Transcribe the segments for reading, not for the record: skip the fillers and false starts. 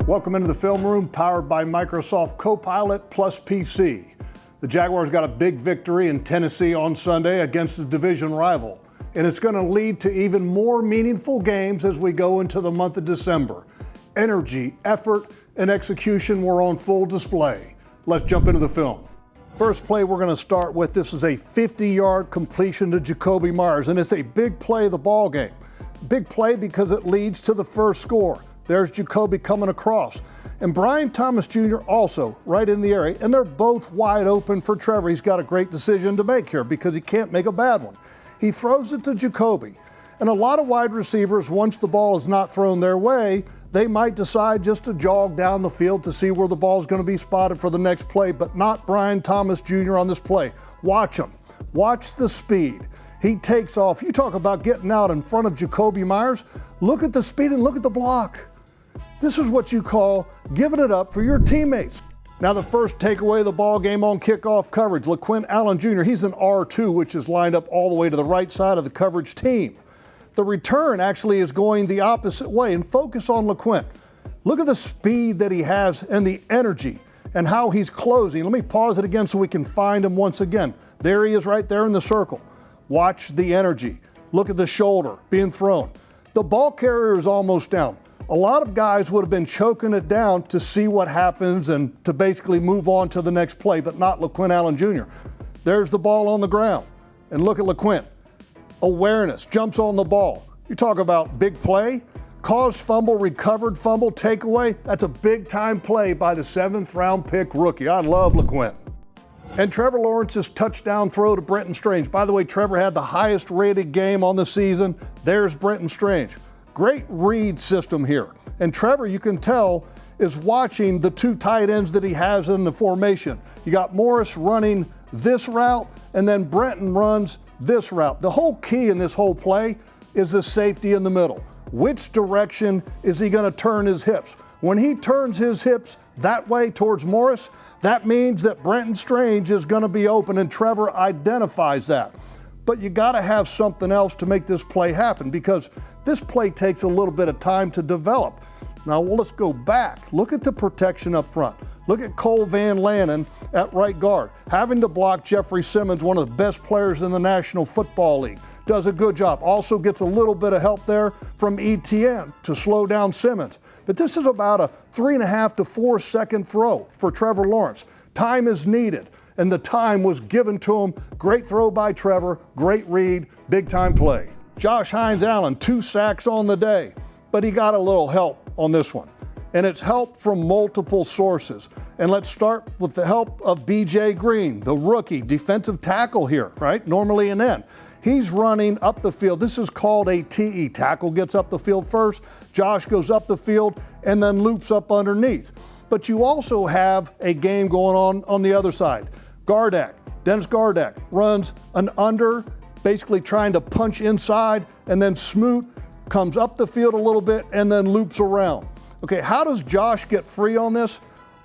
Welcome into the film room, powered by Microsoft Copilot PC. The Jaguars got a big victory in Tennessee on Sunday against a division rival, and it's going to lead to even more meaningful games as we go into the month of December. Energy, effort, and execution were on full display. Let's jump into the film. First play we're going to start with, this is a 50-yard completion to Jakobi Meyers, and it's a big play of the ball game. Big play because it leads to the first score. There's Jakobi coming across. And Brian Thomas Jr. also right in the area, and they're both wide open for Trevor. He's got a great decision to make here because he can't make a bad one. He throws it to Jakobi. And a lot of wide receivers, once the ball is not thrown their way, they might decide just to jog down the field to see where the ball is going to be spotted for the next play, but not Brian Thomas Jr. on this play. Watch him. Watch the speed. He takes off. You talk about getting out in front of Jakobi Meyers. Look at the speed and look at the block. This is what you call giving it up for your teammates. Now the first takeaway of the ball game on kickoff coverage, LeQuint Allen Jr., he's an R2, which is lined up all the way to the right side of the coverage team. The return actually is going the opposite way, and focus on LeQuint. Look at the speed that he has and the energy and how he's closing. Let me pause it again so we can find him once again. There he is right there in the circle. Watch the energy. Look at the shoulder being thrown. The ball carrier is almost down. A lot of guys would have been choking it down to see what happens and to basically move on to the next play, but not LeQuint Allen Jr. There's the ball on the ground. And look at LeQuint. Awareness, jumps on the ball. You talk about big play, caused fumble, recovered fumble, takeaway. That's a big time play by the 7th round pick rookie. I love LeQuint. And Trevor Lawrence's touchdown throw to Brenton Strange. By the way, Trevor had the highest rated game on the season. There's Brenton Strange. Great read system here. And Trevor, you can tell, is watching the two tight ends that he has in the formation. You got Morris running this route, and then Brenton runs this route. The whole key in this whole play is the safety in the middle. Which direction is he going to turn his hips? When he turns his hips that way towards Morris, that means that Brenton Strange is going to be open, and Trevor identifies that. But you got to have something else to make this play happen, because this play takes a little bit of time to develop. Now, let's go back. Look at the protection up front. Look at Cole Van Lanen at right guard, having to block Jeffrey Simmons, one of the best players in the National Football League. Does a good job. Also gets a little bit of help there from ETN to slow down Simmons. But this is about a 3.5 to 4 second throw for Trevor Lawrence. Time is needed, and the time was given to him. Great throw by Trevor, great read, big time play. Josh Hines-Allen, 2 sacks on the day, but he got a little help on this one. And it's help from multiple sources. And let's start with the help of BJ Green, the rookie defensive tackle here, right? Normally an end. He's running up the field. This is called a TE. Tackle gets up the field first. Josh goes up the field and then loops up underneath. But you also have a game going on the other side. Gardeck, Dennis Gardeck runs an under, basically trying to punch inside, and then Smoot comes up the field a little bit and then loops around. Okay, how does Josh get free on this?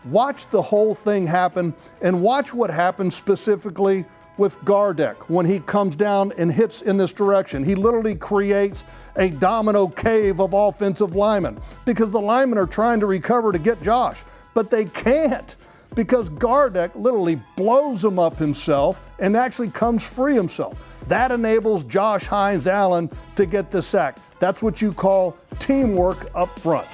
Watch the whole thing happen, and watch what happens specifically with Gardeck when he comes down and hits in this direction. He literally creates a domino cave of offensive linemen because the linemen are trying to recover to get Josh, but they can't because Gardeck literally blows him up himself and actually comes free himself. That enables Josh Hines-Allen to get the sack. That's what you call teamwork up front.